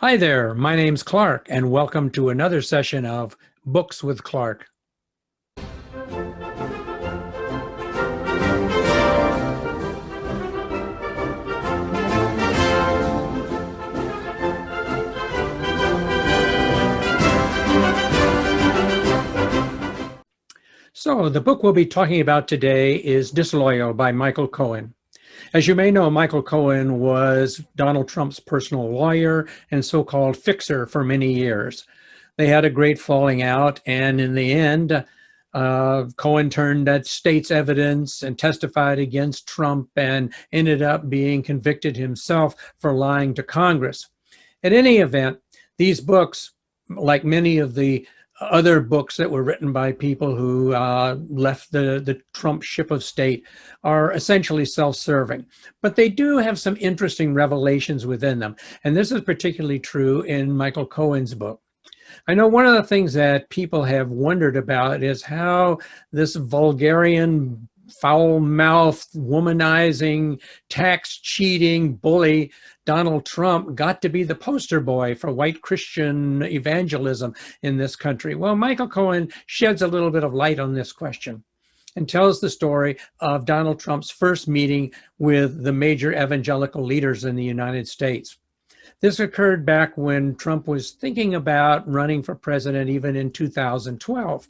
Hi there, my name's Clark, and welcome to another session of Books with Clark. So the book we'll be talking about today is Disloyal by Michael Cohen. As you may know, Michael Cohen was Donald Trump's personal lawyer and so-called fixer for many years. They had a great falling out, and in the end, Cohen turned that state's evidence and testified against Trump and ended up being convicted himself for lying to Congress. In any event, these books, like many of the other books that were written by people who left the Trump ship of state, are essentially self-serving. But they do have some interesting revelations within them. And this is particularly true in Michael Cohen's book. I know one of the things that people have wondered about is how this vulgarian, foul-mouthed, womanizing, tax-cheating bully Donald Trump got to be the poster boy for white Christian evangelism in this country. Well, Michael Cohen sheds a little bit of light on this question and tells the story of Donald Trump's first meeting with the major evangelical leaders in the United States. This occurred back when Trump was thinking about running for president, even in 2012.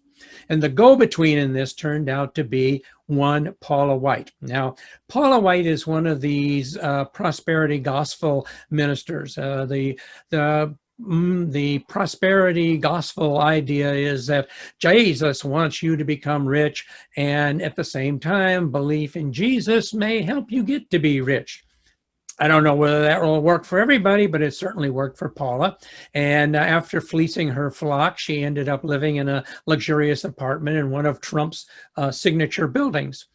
And the go-between in this turned out to be one Paula White. Now, Paula White is one of these prosperity gospel ministers. The prosperity gospel idea is that Jesus wants you to become rich, and at the same time, belief in Jesus may help you get to be rich. I don't know whether that will work for everybody, but it certainly worked for Paula. And after fleecing her flock, she ended up living in a luxurious apartment in one of Trump's signature buildings.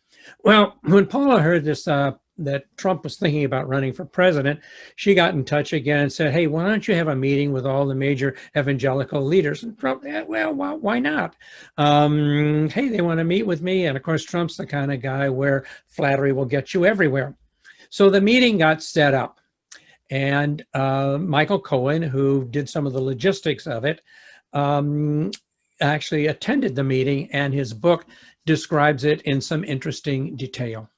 Well, when Paula heard this, that Trump was thinking about running for president, she got in touch again and said, hey, why don't you have a meeting with all the major evangelical leaders? And Trump, well, why not? Hey, they want to meet with me. And of course, Trump's the kind of guy where flattery will get you everywhere. So the meeting got set up, and Michael Cohen, who did some of the logistics of it, actually attended the meeting, and his book describes it in some interesting detail.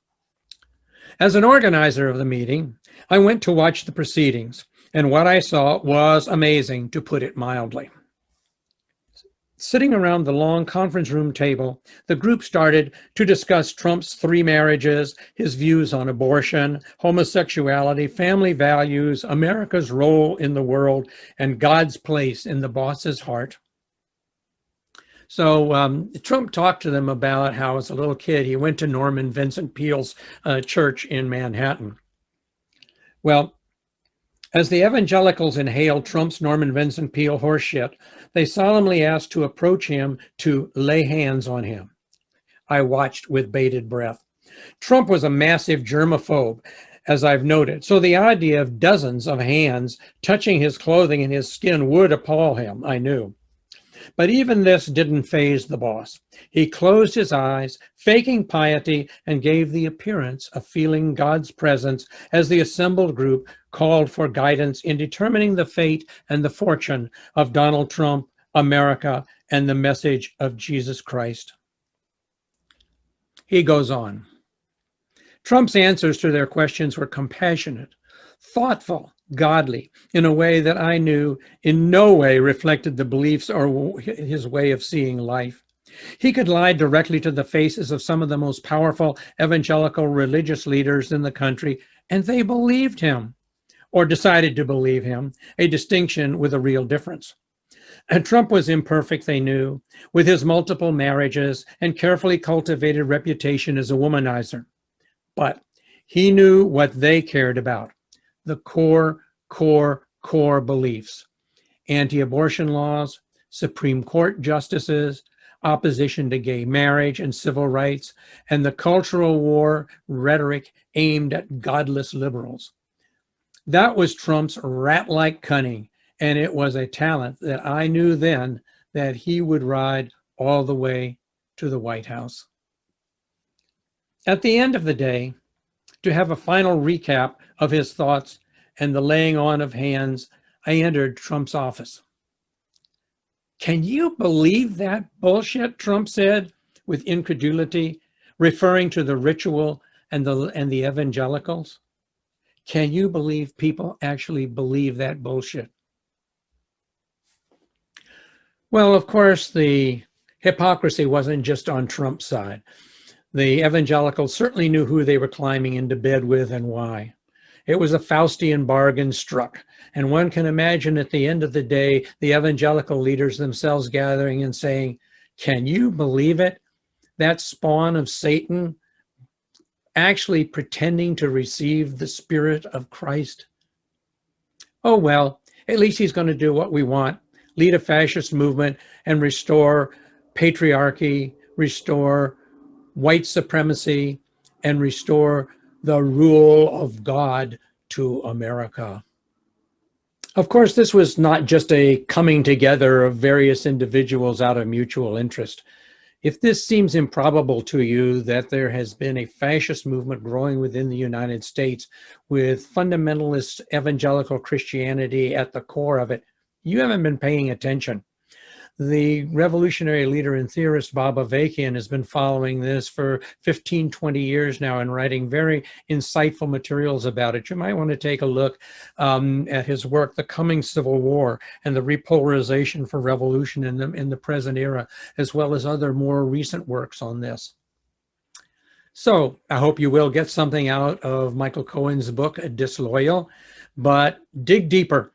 As an organizer of the meeting, I went to watch the proceedings, and what I saw was amazing, to put it mildly. Sitting around the long conference room table, the group started to discuss Trump's 3 marriages, his views on abortion, homosexuality, family values, America's role in the world, and God's place in the boss's heart. So Trump talked to them about how as a little kid he went to Norman Vincent Peale's church in Manhattan. Well, as the evangelicals inhaled Trump's Norman Vincent Peale horseshit, they solemnly asked to approach him to lay hands on him. I watched with bated breath. Trump was a massive germaphobe, as I've noted, so the idea of dozens of hands touching his clothing and his skin would appall him, I knew. But even this didn't faze the boss. He closed his eyes, faking piety, and gave the appearance of feeling God's presence as the assembled group called for guidance in determining the fate and the fortune of Donald Trump, America, and the message of Jesus Christ. He goes on. Trump's answers to their questions were compassionate, thoughtful, godly, in a way that I knew in no way reflected the beliefs or his way of seeing life. He could lie directly to the faces of some of the most powerful evangelical religious leaders in the country, and they believed him, or decided to believe him, a distinction with a real difference. And Trump was imperfect, they knew, with his multiple marriages and carefully cultivated reputation as a womanizer. But he knew what they cared about. The core beliefs: anti-abortion laws, Supreme Court justices, opposition to gay marriage and civil rights, and the cultural war rhetoric aimed at godless liberals. That was Trump's rat-like cunning, and it was a talent that I knew then that he would ride all the way to the White House. At the end of the day, to have a final recap of his thoughts and the laying on of hands, I entered Trump's office. Can you believe that bullshit? Trump said with incredulity, referring to the ritual and the evangelicals. Can you believe people actually believe that bullshit? Well, of course, the hypocrisy wasn't just on Trump's side. The evangelicals certainly knew who they were climbing into bed with and why. It was a Faustian bargain struck. And one can imagine at the end of the day, the evangelical leaders themselves gathering and saying, can you believe it? That spawn of Satan actually pretending to receive the Spirit of Christ? Oh, well, at least he's going to do what we want, lead a fascist movement and restore patriarchy, restore white supremacy, and restore the rule of God to America. Of course, this was not just a coming together of various individuals out of mutual interest. If this seems improbable to you that there has been a fascist movement growing within the United States with fundamentalist evangelical Christianity at the core of it, you haven't been paying attention. The revolutionary leader and theorist Bob Avakian has been following this for 15, 20 years now and writing very insightful materials about it. You might want to take a look at his work, The Coming Civil War and the Repolarization for Revolution in the Present Era, as well as other more recent works on this. So I hope you will get something out of Michael Cohen's book, Disloyal, but dig deeper,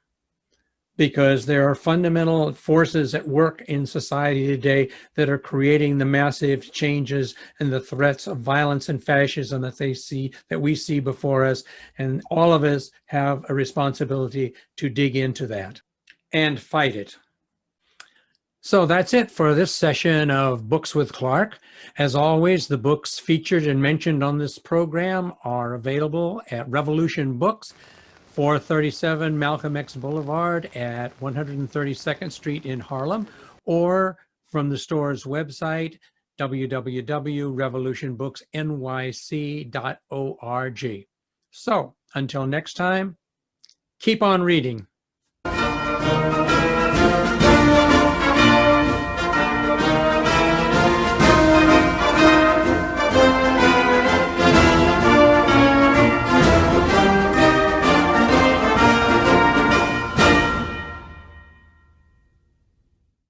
because there are fundamental forces at work in society today that are creating the massive changes and the threats of violence and fascism that we see before us. And all of us have a responsibility to dig into that and fight it. So that's it for this session of Books with Clark. As always, the books featured and mentioned on this program are available at Revolution Books, 437 Malcolm X Boulevard at 132nd Street in Harlem, or from the store's website, www.revolutionbooksnyc.org. So until next time, keep on reading.